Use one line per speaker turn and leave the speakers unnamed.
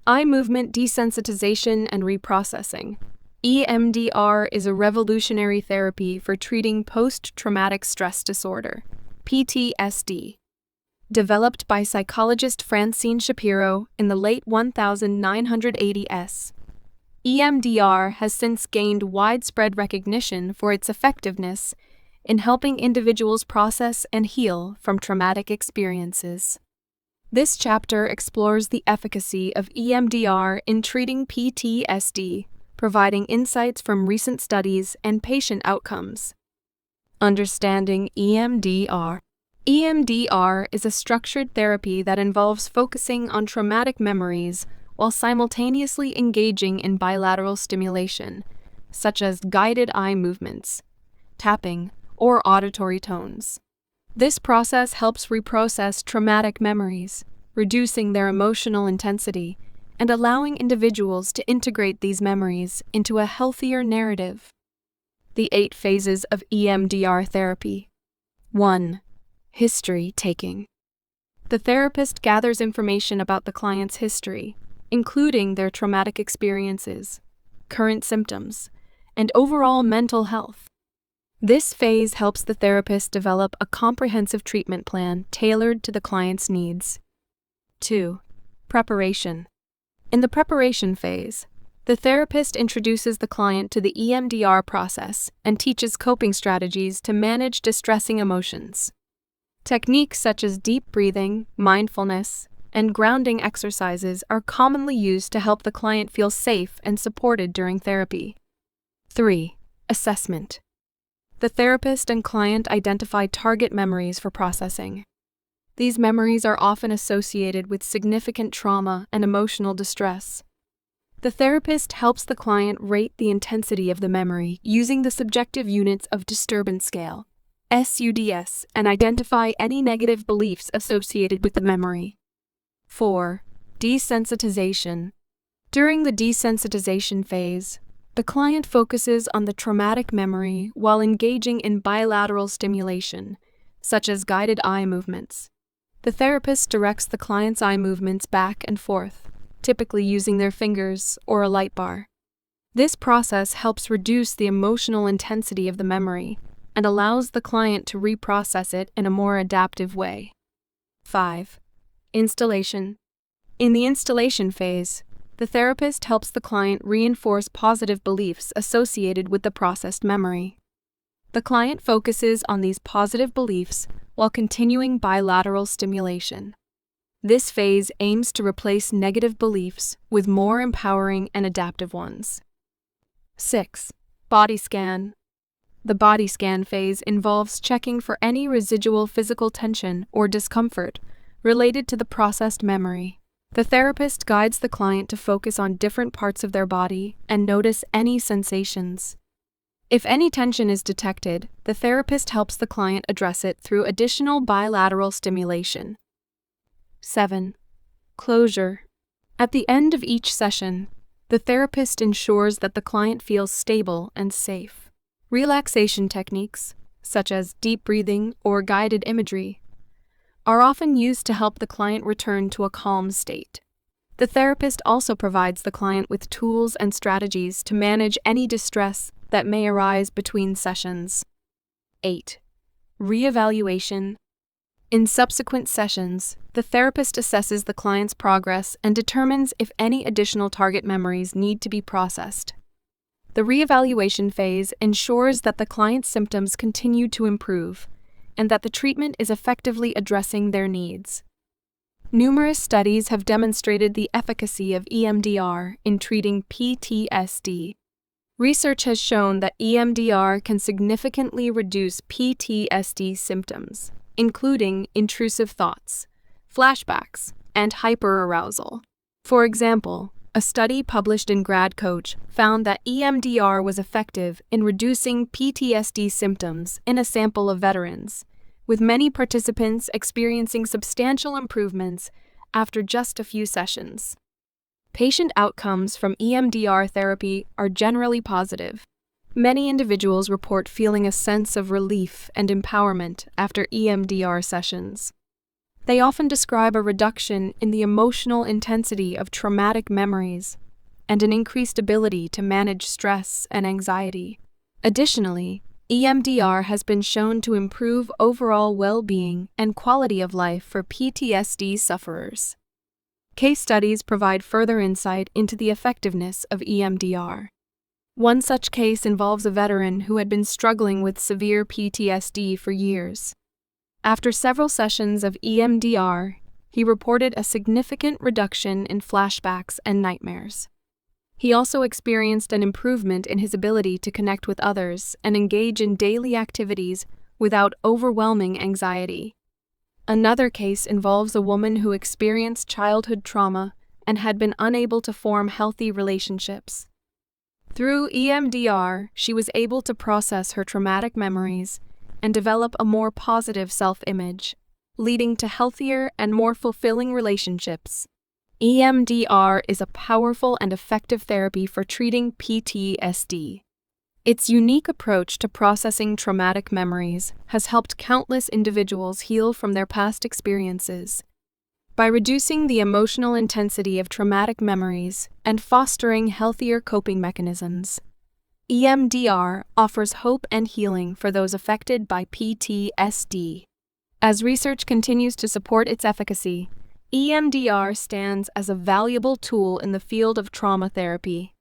Eye movement desensitization and reprocessing. EMDR is a revolutionary therapy for treating post-traumatic stress disorder, PTSD. Developed by psychologist Francine Shapiro in the late 1980s, EMDR has since gained widespread recognition for its effectiveness in helping individuals process and heal from traumatic experiences. This chapter explores the efficacy of EMDR in treating PTSD, providing insights from recent studies and patient outcomes. Understanding EMDR. EMDR is a structured therapy that involves focusing on traumatic memories while simultaneously engaging in bilateral stimulation, such as guided eye movements, tapping, or auditory tones. This process helps reprocess traumatic memories, reducing their emotional intensity and allowing individuals to integrate these memories into a healthier narrative. The 8 phases of EMDR therapy. 1. History taking. The therapist gathers information about the client's history, including their traumatic experiences, current symptoms, and overall mental health. This phase helps the therapist develop a comprehensive treatment plan tailored to the client's needs. 2. Preparation. In the preparation phase, the therapist introduces the client to the EMDR process and teaches coping strategies to manage distressing emotions. Techniques such as deep breathing, mindfulness, and grounding exercises are commonly used to help the client feel safe and supported during therapy. 3. Assessment. The therapist and client identify target memories for processing. These memories are often associated with significant trauma and emotional distress. The therapist helps the client rate the intensity of the memory using the subjective units of disturbance scale, SUDS, and identify any negative beliefs associated with the memory. 4. Desensitization. During the desensitization phase, the client focuses on the traumatic memory while engaging in bilateral stimulation, such as guided eye movements. The therapist directs the client's eye movements back and forth, typically using their fingers or a light bar. This process helps reduce the emotional intensity of the memory and allows the client to reprocess it in a more adaptive way. 5. Installation. In the installation phase, the therapist helps the client reinforce positive beliefs associated with the processed memory. The client focuses on these positive beliefs while continuing bilateral stimulation. This phase aims to replace negative beliefs with more empowering and adaptive ones. 6. Body scan. The body scan phase involves checking for any residual physical tension or discomfort related to the processed memory. The therapist guides the client to focus on different parts of their body and notice any sensations. If any tension is detected, the therapist helps the client address it through additional bilateral stimulation. 7. Closure. At the end of each session, the therapist ensures that the client feels stable and safe. Relaxation techniques, such as deep breathing or guided imagery, are often used to help the client return to a calm state. The therapist also provides the client with tools and strategies to manage any distress that may arise between sessions. 8. Reevaluation. In subsequent sessions, the therapist assesses the client's progress and determines if any additional target memories need to be processed. The reevaluation phase ensures that the client's symptoms continue to improve and that the treatment is effectively addressing their needs. Numerous studies have demonstrated the efficacy of EMDR in treating PTSD. Research has shown that EMDR can significantly reduce PTSD symptoms, including intrusive thoughts, flashbacks, and hyperarousal. For example, a study published in GradCoach found that EMDR was effective in reducing PTSD symptoms in a sample of veterans, with many participants experiencing substantial improvements after just a few sessions. Patient outcomes from EMDR therapy are generally positive. Many individuals report feeling a sense of relief and empowerment after EMDR sessions. They often describe a reduction in the emotional intensity of traumatic memories and an increased ability to manage stress and anxiety. Additionally, EMDR has been shown to improve overall well-being and quality of life for PTSD sufferers. Case studies provide further insight into the effectiveness of EMDR. One such case involves a veteran who had been struggling with severe PTSD for years. After several sessions of EMDR, he reported a significant reduction in flashbacks and nightmares. He also experienced an improvement in his ability to connect with others and engage in daily activities without overwhelming anxiety. Another case involves a woman who experienced childhood trauma and had been unable to form healthy relationships. Through EMDR, she was able to process her traumatic memories and develop a more positive self-image, leading to healthier and more fulfilling relationships. EMDR is a powerful and effective therapy for treating PTSD. Its unique approach to processing traumatic memories has helped countless individuals heal from their past experiences. By reducing the emotional intensity of traumatic memories and fostering healthier coping mechanisms, EMDR offers hope and healing for those affected by PTSD. As research continues to support its efficacy, EMDR stands as a valuable tool in the field of trauma therapy.